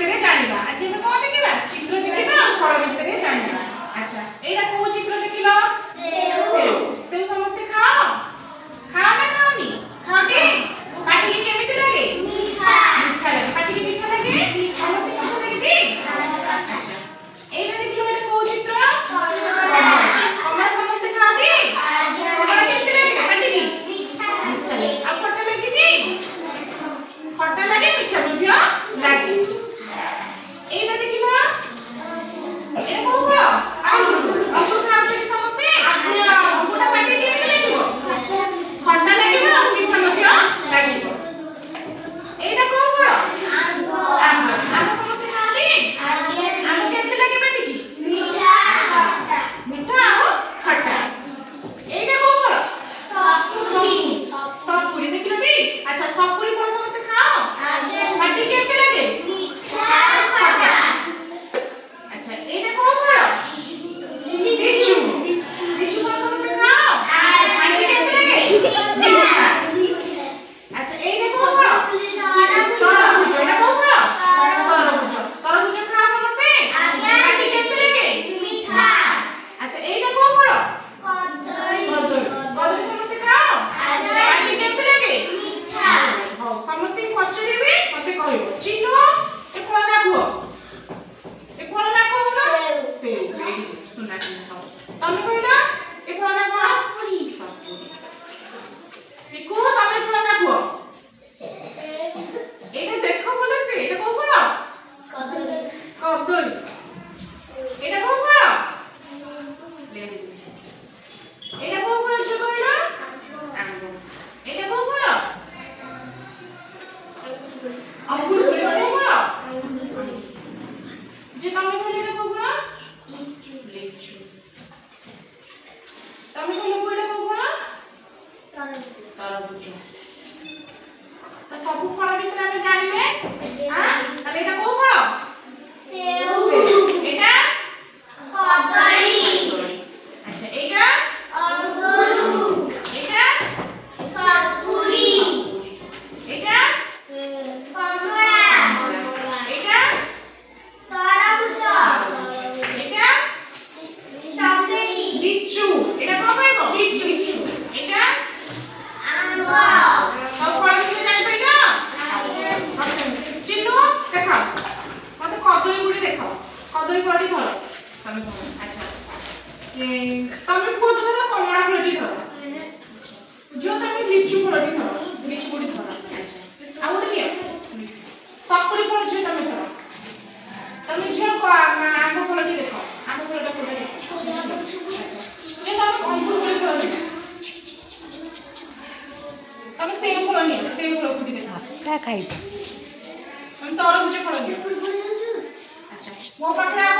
ବିଷୟରେ ଜାଣିବା। ଆଜି ଆମେ କଣ ଦେଖିବା? ଚିତ୍ର ଦେଖିବା ଆଉ ଫଳ ବିଷୟରେ ଜାଣିବା। ଆଚ୍ଛା ଏଇଟା କୋଉ ଚିତ୍ର ଦେଖିଲ? ସେଉ। ସେଉ ସମସ୍ତେ ଖାଅ? ଖାଅ ନା ଖାଅନି? ଖାଅଟି? ପାଟିକି କେମିତି ଲାଗେ? ମିଠା ଲାଗେ। ପାଟିକି ମିଠା ଲାଗେ? ସମସ୍ତେ ମିଠା ଲାଗେ? ଆଚ୍ଛା ଏଇଟା ଦେଖିଲ ଏଇଟା କୋଉ ଚିତ୍ର? କମଳା ସମସ୍ତେ ଖାଅଟି? କମଳା କେମିତି ଲାଗେ ପାଟିକି? ମିଠା ଲାଗେ। ଆଉ ଖଟା ଲାଗେ କି? ଖଟା ଲାଗେ, ମିଠା ମଧ୍ୟ ଲାଗେ। ଏଇଟା ଦେଖିଲ ଏଇଟା କୋଉ ଫଳ? ଅଙ୍ଗୁର। ଅଙ୍ଗୁର ଖାଉଛନ୍ତି ସମସ୍ତେ? ଅଙ୍ଗୁରଟା ପାଟିକି କେମିତି ଲାଗିବ? ଖଟା ଲାଗିବ ଆଉ ମିଠା ମଧ୍ୟ ଲାଗିବ। ଏଇଟା କୋଉ ଫଳ? ଆମ୍ବ। ଆମ୍ବ ସମସ୍ତେ ଖାଆନ୍ତି? ଆମ୍ବ କେମିତି ଲାଗେ ପାଟିକି? ମିଠା ଆଉ ଖଟା। ଏଇଟା କୋଉ ଫଳ? ସପୁରୀ। ଦେଖିଲ ଟି? ଆଚ୍ଛା ସପୁରୀ ଫଳ ସମସ୍ତେ ଖାଅ? ପାଟିକି କେମିତି ଲାଗେ? ଖଟା। ଆଚ୍ଛା ଏଇଟା କୋଉ ଫଳ? ଲିଚୁ। ଲିଚୁ ଫଳ ସମସ୍ତେ ଖାଅ? ପାଟିକି କେମିତି ଲାଗେ? ମିଠା। ଆଚ୍ଛା ଏଇଟା କୋଉ ଫଳ? ତରଭୁଜ। ଏଇଟା କୋଉ ଫଳ? ତରଭୁଜ। ତରଭୁଜ ଖାଅ ସମସ୍ତେ? ପାଟିକି କେମିତି ଲାଗେ? ମିଠା। ଆଚ୍ଛା ଏଇଟା କୋଉ ଫଳ? କଦଳୀ। କଦଳୀ ସମସ୍ତେ ଖାଅ? ପାଟିକି କେମିତି ଲାଗେ? ମିଠା। ହଉ ସମସ୍ତେ ପଚାରିବେ ମତେ କହିବ। ଚିନୁ ଏ ଫଳ ନା କୁହ। ଏ ଫଳ ନା କହୁନ? ସେଉ। Very good. ସୁନା ଚିହ୍ନ। ତମେ କହିଲ ଏ ଫଳ ନା କଣ? ସପୁରୀ। ପିକୁ ତମେ ଫଳ ନା କୁହ। ଏଇଟା ଦେଖ ଭଲ ସେ। ଏଇଟା କୋଉ ଫଳ? କଦଳୀ। ଏଇଟା କୋଉ ଫଳ? ଏଇଟା କୋଉ ଫଳ ଝିଅ କହିଲ? ଆମ୍ବ। ଏଇଟା କୋଉ ଫଳ? ଅଙ୍ଗୁର। ଏଇଟା କୋଉ ଫଳ? ଯେ ତମେ କହିଲ ଏଇଟା କୋଉ ଫଳ? ଲିଚୁ। ତମେ କହିଲ ଏଇଟା କୋଉ ଫଳ? ତରଭୁଜ। ତ ସବୁ ଫଳ ବିଷୟରେ ଆମେ ଜାଣିଲେ। ତାହେଲେ ଏଇଟା କୋଉ ଫଳ? ସେଉ। ଏଇଟା କଦଳୀ। ଆଚ୍ଛା ଏଇଟା ଅଙ୍ଗୁର। ଏଇଟା ସପୁରୀ। ଏଇଟା କମଳା। ଏଇଟା ତରଭୁଜ। ଏଇଟା ଷ୍ଟ୍ରବେରୀ। ଲିଚୁ। ଏଇଟା କଣ କହିବ? ଲିଚୁ। ଏଇଟା ଆମ୍ବ। ସବୁ ଫଳ ବିଷୟରେ ଜାଣିପାରିଲ? ଚିନୁ ଦେଖ ମତେ କଦଳୀ ଗୁଡି ଦେଖ। କଦଳୀ ଫଳଟି ଧର। ତମେ ଧର। ଆଚ୍ଛା ତମେ କୁହ ଧର କମଳା ଫଳଟି ଧର। ଝିଅ ତମେ ଲିଚୁ ଫଳଟି ଧର। ଲିଚୁ ଗୁଡି ଧର। ଆଚ୍ଛା ଆଉ ଗୋଟେ ନିଅ। ସପୁରୀ ଫଳ ଝିଅ ତମେ ଧର। ତମେ ଝିଅ ଆମ୍ବ ଫଳଟି ଦେଖ। ଆମ୍ବ ଫଳଟା କୋଉଟା ଦେଖ। ଯେ ତମେ ଅଙ୍ଗୁର ଫଳ ଧର। ତମେ ସେଉ ଫଳ ନିଅ। ସେଉ ଫଳ ଗୁଡି ଦେଖ। ଖାଇବ। ତମେ ତରଭୁଜ ଫଳ ନିଅ। ଆଚ୍ଛା ମୋ ପାଖରେ ଆଉ